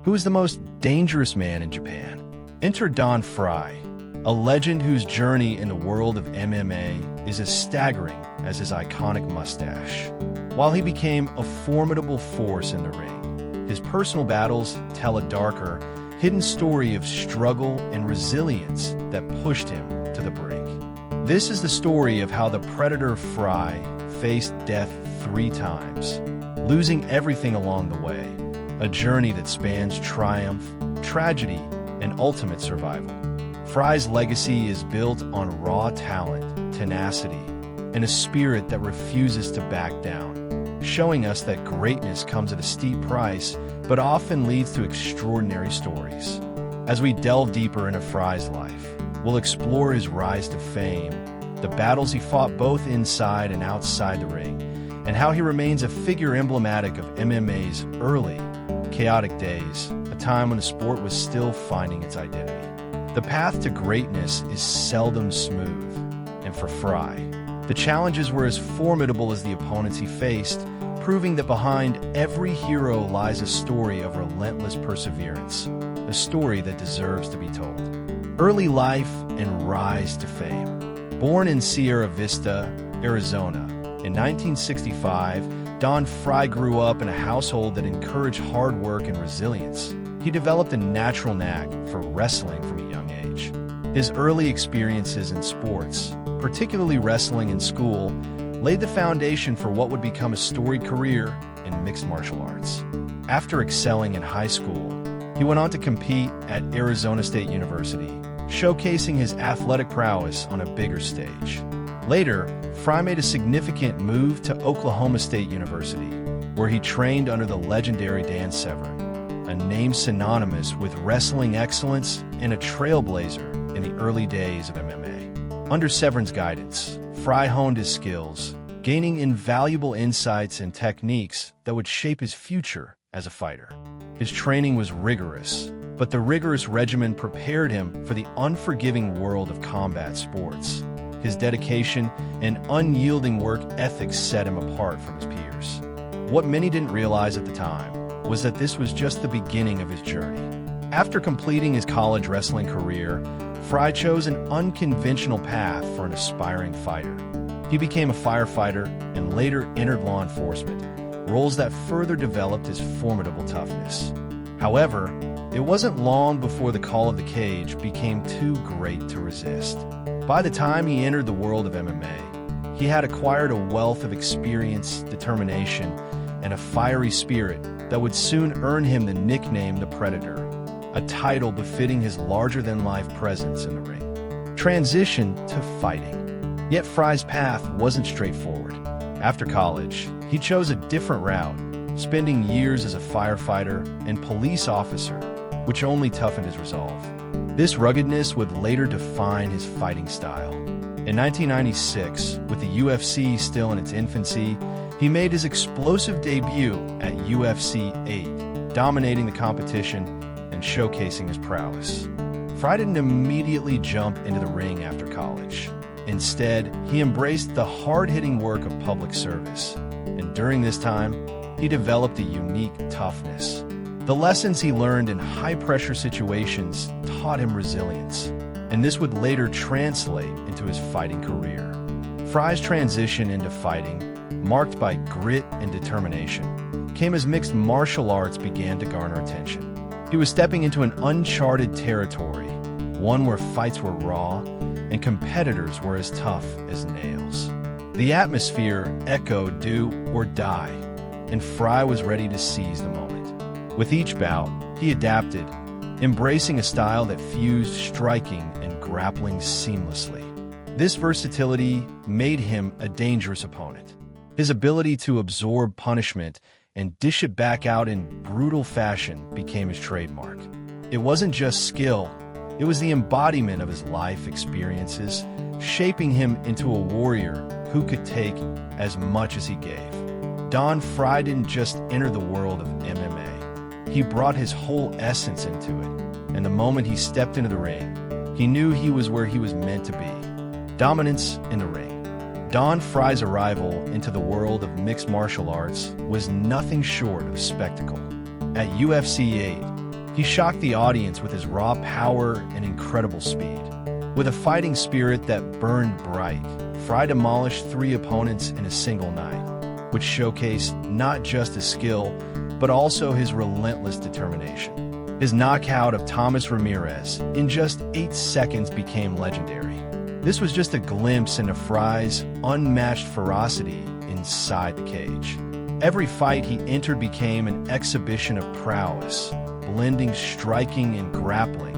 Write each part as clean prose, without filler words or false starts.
Who is the most dangerous man in Japan? Enter Dan Frye, a legend whose journey in the world of MMA is as staggering as his iconic mustache. While he became a formidable force in the ring, his personal battles tell a darker, hidden story of struggle and resilience that pushed him to the brink. This is the story of how the Predator Frye faced death 3 times, losing everything along the way, a journey that spans triumph, tragedy, and ultimate survival. Frye's legacy is built on raw talent, tenacity, and a spirit that refuses to back down, showing us that greatness comes at a steep price, but often leads to extraordinary stories. As we delve deeper into Frye's life, we'll explore his rise to fame, the battles he fought both inside and outside the ring, and how he remains a figure emblematic of MMA's early, chaotic days, a time when the sport was still finding its identity. The path to greatness is seldom smooth, and for Frye, the challenges were as formidable as the opponents he faced, proving that behind every hero lies a story of relentless perseverance, a story that deserves to be told. Early life and rise to fame. Born in Sierra Vista, Arizona, in 1965, Dan Frye grew up in a household that encouraged hard work and resilience. He developed a natural knack for wrestling from a young age. His early experiences in sports, particularly wrestling in school, laid the foundation for what would become a storied career in mixed martial arts. After excelling in high school, he went on to compete at Arizona State University, showcasing his athletic prowess on a bigger stage. Later, Frye made a significant move to Oklahoma State University, where he trained under the legendary Dan Severn, a name synonymous with wrestling excellence and a trailblazer in the early days of MMA. Under Severn's guidance, Frye honed his skills, gaining invaluable insights and techniques that would shape his future as a fighter. His training was rigorous, but the rigorous regimen prepared him for the unforgiving world of combat sports. His dedication and unyielding work ethic set him apart from his peers. What many didn't realize at the time was that this was just the beginning of his journey. After completing his college wrestling career, Frye chose an unconventional path for an aspiring fighter. He became a firefighter and later entered law enforcement, roles that further developed his formidable toughness. However, it wasn't long before the call of the cage became too great to resist. By the time he entered the world of MMA, he had acquired a wealth of experience, determination, and a fiery spirit that would soon earn him the nickname the Predator, a title befitting his larger-than-life presence in the ring. Transition to fighting. Yet Frye's path wasn't straightforward. After college, he chose a different route, spending years as a firefighter and police officer, which only toughened his resolve. This ruggedness would later define his fighting style. In 1996, with the UFC still in its infancy, he made his explosive debut at UFC 8, dominating the competition and showcasing his prowess. Frye didn't immediately jump into the ring after college. Instead, he embraced the hard-hitting work of public service, and during this time, he developed a unique toughness. The lessons he learned in high-pressure situations taught him resilience, and this would later translate into his fighting career. Frye's transition into fighting, marked by grit and determination, came as mixed martial arts began to garner attention. He was stepping into an uncharted territory, one where fights were raw and competitors were as tough as nails. The atmosphere echoed do or die, and Frye was ready to seize the moment. With each bout, he adapted, embracing a style that fused striking and grappling seamlessly. This versatility made him a dangerous opponent. His ability to absorb punishment and dish it back out in brutal fashion became his trademark. It wasn't just skill, it was the embodiment of his life experiences, shaping him into a warrior who could take as much as he gave. Dan Frye didn't just enter the world of MMA. He brought his whole essence into it, and the moment he stepped into the ring, he knew he was where he was meant to be. Dominance in the ring. Dan Frye's arrival into the world of mixed martial arts was nothing short of spectacle. At UFC 8, He shocked the audience with his raw power and incredible speed. With a fighting spirit that burned bright, Frye demolished 3 opponents in a single night, which showcased not just his skill, but also his relentless determination. His knockout of Thomas Ramirez in just 8 seconds became legendary. This was just a glimpse into Frye's unmatched ferocity inside the cage. Every fight he entered became an exhibition of prowess, blending striking and grappling,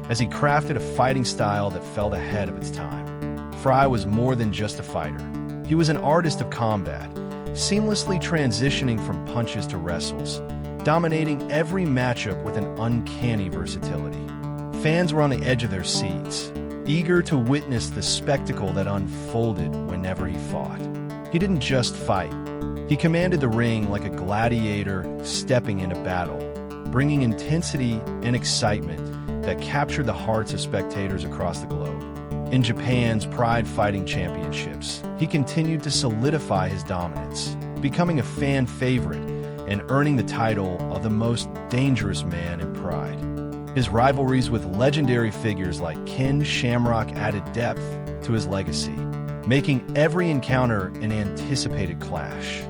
as he crafted a fighting style that felt ahead of its time. Frye was more than just a fighter. He was an artist of combat, seamlessly transitioning from punches to wrestles, dominating every matchup with an uncanny versatility. Fans were on the edge of their seats, eager to witness the spectacle that unfolded whenever he fought. He didn't just fight. He commanded the ring like a gladiator stepping into battle, bringing intensity and excitement that captured the hearts of spectators across the globe. In Japan's Pride Fighting Championships, he continued to solidify his dominance, becoming a fan favorite and earning the title of the most dangerous man in Pride. His rivalries with legendary figures like Ken Shamrock added depth to his legacy, making every encounter an anticipated clash.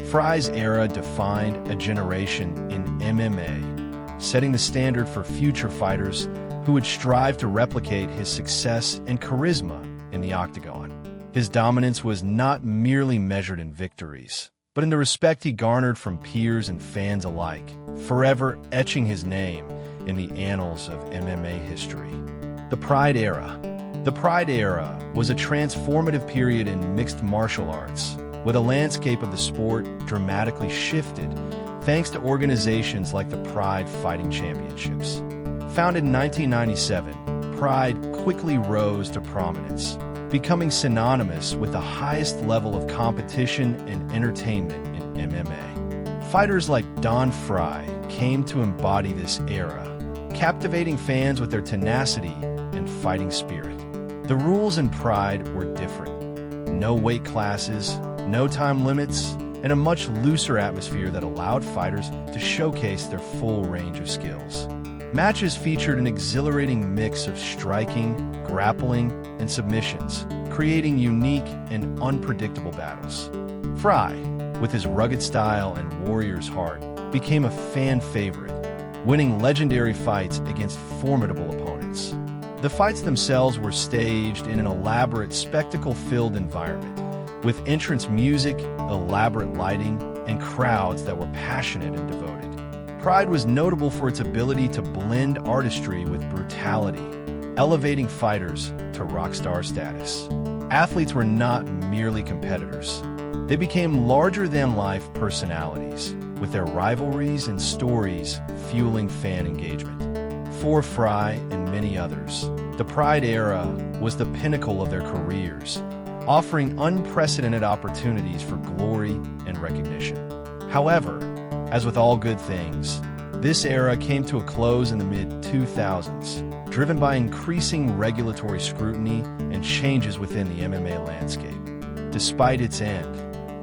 Frye's era defined a generation in MMA, setting the standard for future fighters who would strive to replicate his success and charisma in the octagon. His dominance was not merely measured in victories, but in the respect he garnered from peers and fans alike, forever etching his name in the annals of MMA history. The Pride Era. The Pride Era was a transformative period in mixed martial arts, where the landscape of the sport dramatically shifted thanks to organizations like the Pride Fighting Championships. Founded in 1997, Pride quickly rose to prominence, becoming synonymous with the highest level of competition and entertainment in MMA. Fighters like Dan Severn came to embody this era, captivating fans with their tenacity and fighting spirit. The rules in Pride were different. No weight classes, no time limits, and a much looser atmosphere that allowed fighters to showcase their full range of skills. Matches featured an exhilarating mix of striking, grappling, and submissions, creating unique and unpredictable battles. Frye, with his rugged style and warrior's heart, became a fan favorite, winning legendary fights against formidable opponents. The fights themselves were staged in an elaborate, spectacle-filled environment, with entrance music, elaborate lighting, and crowds that were passionate and devoted. Pride was notable for its ability to blend artistry with brutality, elevating fighters to rock star status. Athletes were not merely competitors. They became larger-than-life personalities, with their rivalries and stories fueling fan engagement. For Frye and many others, the Pride era was the pinnacle of their careers, offering unprecedented opportunities for glory and recognition. However, as with all good things, this era came to a close in the mid-2000s, driven by increasing regulatory scrutiny and changes within the MMA landscape. Despite its end,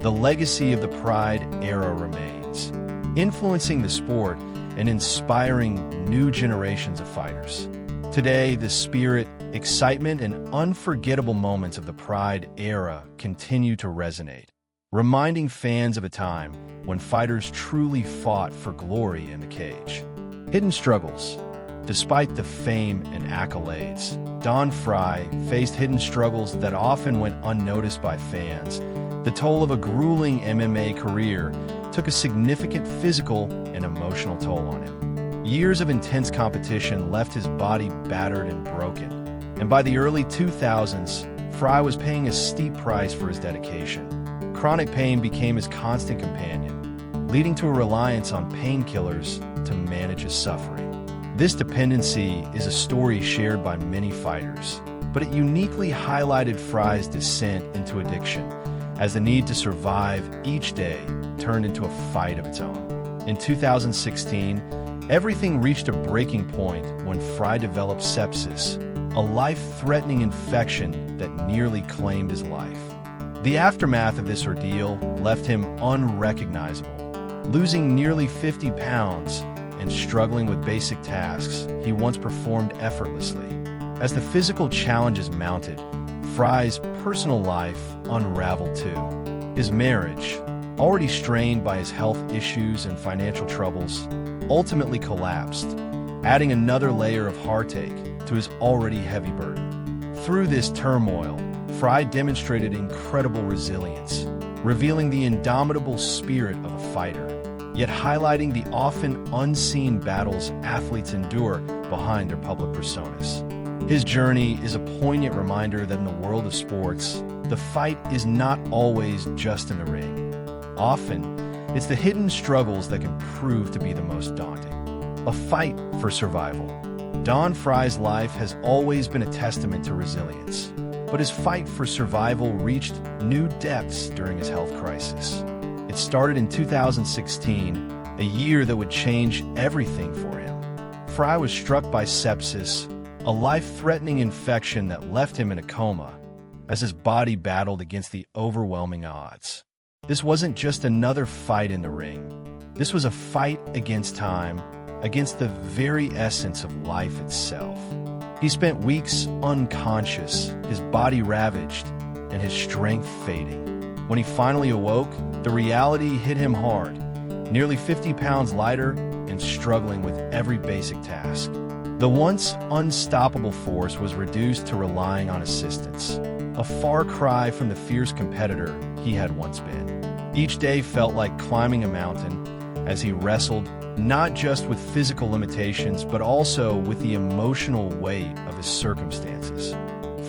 the legacy of the Pride era remains, influencing the sport and inspiring new generations of fighters. Today, the spirit, excitement, and unforgettable moments of the Pride era continue to resonate, reminding fans of a time when fighters truly fought for glory in the cage. Hidden struggles. Despite the fame and accolades, Dan Frye faced hidden struggles that often went unnoticed by fans. The toll of a grueling MMA career took a significant physical and emotional toll on him. Years of intense competition left his body battered and broken, and by the early 2000s, Frye was paying a steep price for his dedication. Chronic pain became his constant companion, leading to a reliance on painkillers to manage his suffering. This dependency is a story shared by many fighters, but it uniquely highlighted Frye's descent into addiction, as the need to survive each day turned into a fight of its own. In 2016, everything reached a breaking point when Frye developed sepsis, a life-threatening infection that nearly claimed his life. The aftermath of this ordeal left him unrecognizable, losing nearly 50 pounds and struggling with basic tasks he once performed effortlessly. As the physical challenges mounted, Frye's personal life unraveled too. His marriage, already strained by his health issues and financial troubles, ultimately collapsed, adding another layer of heartache to his already heavy burden. Through this turmoil, Frye demonstrated incredible resilience, revealing the indomitable spirit of a fighter, yet highlighting the often unseen battles athletes endure behind their public personas. His journey is a poignant reminder that in the world of sports, the fight is not always just in the ring. Often, it's the hidden struggles that can prove to be the most daunting. A fight for survival. Dan Frye's life has always been a testament to resilience, but his fight for survival reached new depths during his health crisis. It started in 2016, a year that would change everything for him. Frye was struck by sepsis, a life-threatening infection that left him in a coma as his body battled against the overwhelming odds. This wasn't just another fight in the ring. This was a fight against time, against the very essence of life itself. He spent weeks unconscious, his body ravaged, and his strength fading. When he finally awoke, the reality hit him hard, nearly 50 pounds lighter and struggling with every basic task. The once unstoppable force was reduced to relying on assistance, a far cry from the fierce competitor he had once been. Each day felt like climbing a mountain as he wrestled not just with physical limitations, but also with the emotional weight of his circumstances.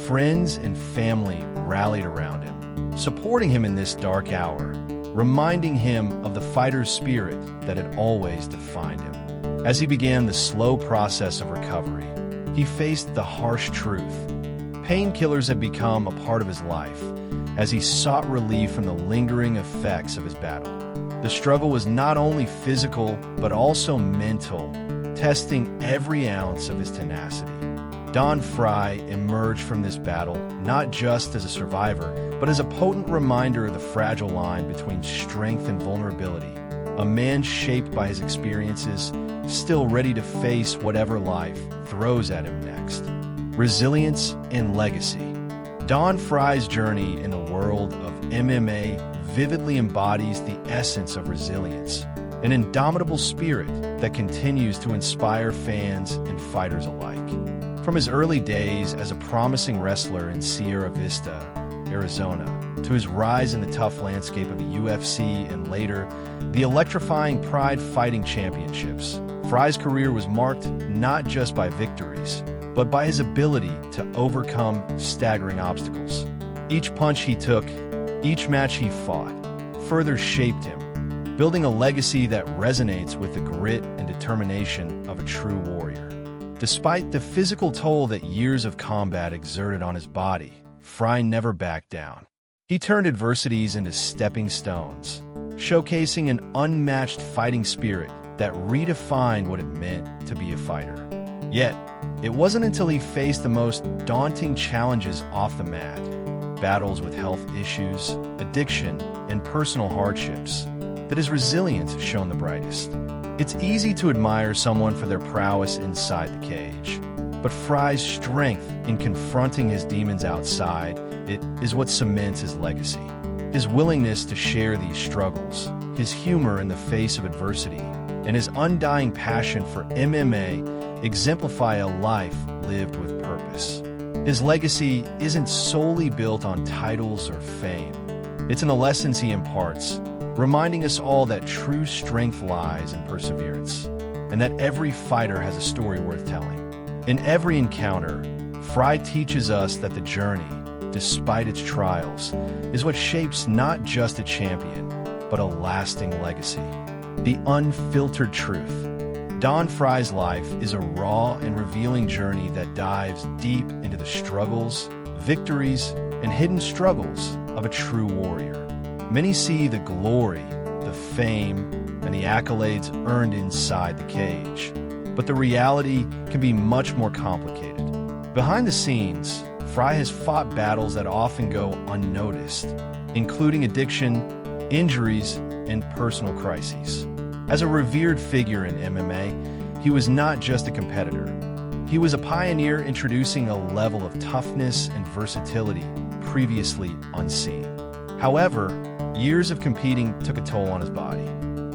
Friends and family rallied around him, supporting him in this dark hour, reminding him of the fighter's spirit that had always defined him. As he began the slow process of recovery, he faced the harsh truth. Painkillers had become a part of his life as he sought relief from the lingering effects of his battle. The struggle was not only physical, but also mental, testing every ounce of his tenacity. Dan Frye emerged from this battle not just as a survivor, but as a potent reminder of the fragile line between strength and vulnerability, a man shaped by his experiences, still ready to face whatever life throws at him next. Resilience and legacy. Dan Frye's journey in the world of MMA vividly embodies the essence of resilience, an indomitable spirit that continues to inspire fans and fighters alike. From his early days as a promising wrestler in Sierra Vista, Arizona, to his rise in the tough landscape of the UFC and later, the electrifying Pride Fighting Championships, Frye's career was marked not just by victories, but by his ability to overcome staggering obstacles. Each punch he took, each match he fought, further shaped him, building a legacy that resonates with the grit and determination of a true warrior. Despite the physical toll that years of combat exerted on his body, Frye never backed down. He turned adversities into stepping stones, showcasing an unmatched fighting spirit that redefined what it meant to be a fighter. Yet, it wasn't until he faced the most daunting challenges off the mat, battles with health issues, addiction, and personal hardships, that his resilience shone the brightest. It's easy to admire someone for their prowess inside the cage, but Frye's strength in confronting his demons outside it is what cements his legacy. His willingness to share these struggles, his humor in the face of adversity, and his undying passion for MMA exemplify a life lived with purpose. His legacy isn't solely built on titles or fame. It's in the lessons he imparts, reminding us all that true strength lies in perseverance, and that every fighter has a story worth telling. In every encounter, Frye teaches us that the journey, despite its trials, is what shapes not just a champion, but a lasting legacy. The unfiltered truth. Dan Frye's life is a raw and revealing journey that dives deep into the struggles, victories, and hidden struggles of a true warrior. Many see the glory, the fame, and the accolades earned inside the cage, but the reality can be much more complicated. Behind the scenes, Frye has fought battles that often go unnoticed, including addiction, injuries, and personal crises. As a revered figure in MMA, he was not just a competitor. He was a pioneer introducing a level of toughness and versatility previously unseen. However, years of competing took a toll on his body.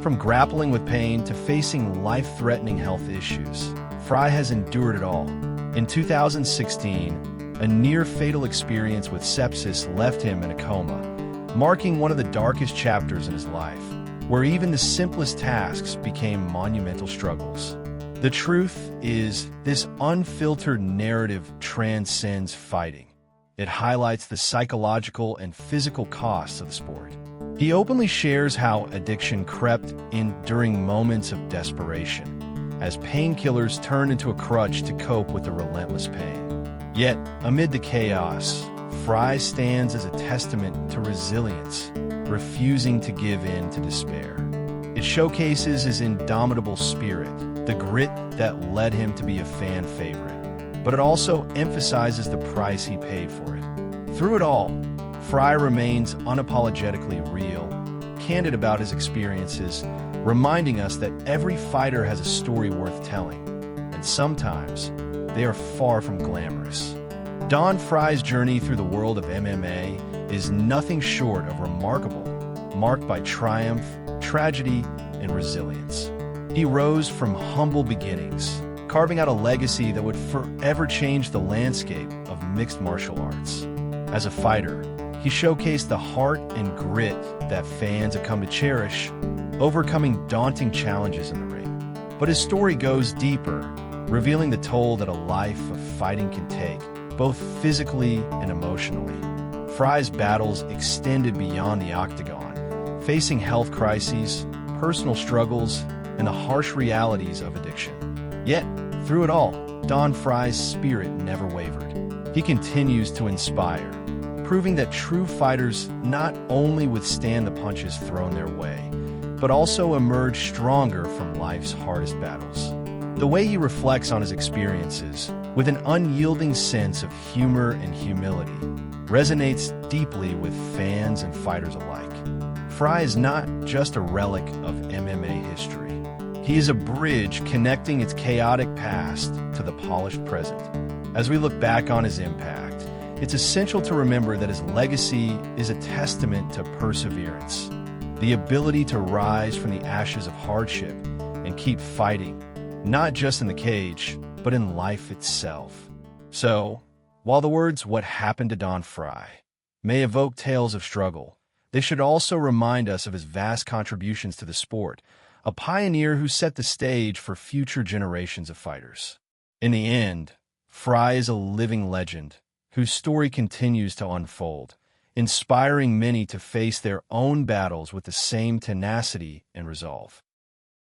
From grappling with pain to facing life-threatening health issues, Frye has endured it all. In 2016, a near-fatal experience with sepsis left him in a coma, marking one of the darkest chapters in his life, where even the simplest tasks became monumental struggles. The truth is, this unfiltered narrative transcends fighting. It highlights the psychological and physical costs of the sport. He openly shares how addiction crept in during moments of desperation, as painkillers turned into a crutch to cope with the relentless pain. Yet, amid the chaos, Frye stands as a testament to resilience, refusing to give in to despair. It showcases his indomitable spirit, the grit that led him to be a fan favorite, but it also emphasizes the price he paid for it. Through it all, Frye remains unapologetically real, candid about his experiences, reminding us that every fighter has a story worth telling, and sometimes they are far from glamorous. Dan Frye's journey through the world of MMA is nothing short of remarkable, marked by triumph, tragedy, and resilience. He rose from humble beginnings, carving out a legacy that would forever change the landscape of mixed martial arts. As a fighter, he showcased the heart and grit that fans have come to cherish, overcoming daunting challenges in the ring. But his story goes deeper, revealing the toll that a life of fighting can take, both physically and emotionally. Frye's battles extended beyond the octagon, facing health crises, personal struggles, and the harsh realities of addiction. Yet, through it all, Dan Frye's spirit never wavered. He continues to inspire, proving that true fighters not only withstand the punches thrown their way, but also emerge stronger from life's hardest battles. The way he reflects on his experiences, with an unyielding sense of humor and humility, resonates deeply with fans and fighters alike. Frye is not just a relic of MMA history. He is a bridge connecting its chaotic past to the polished present. As we look back on his impact, it's essential to remember that his legacy is a testament to perseverance, the ability to rise from the ashes of hardship and keep fighting, not just in the cage, but in life itself. So, while the words "What Happened to Dan Frye" may evoke tales of struggle, they should also remind us of his vast contributions to the sport, a pioneer who set the stage for future generations of fighters. In the end, Frye is a living legend whose story continues to unfold, inspiring many to face their own battles with the same tenacity and resolve.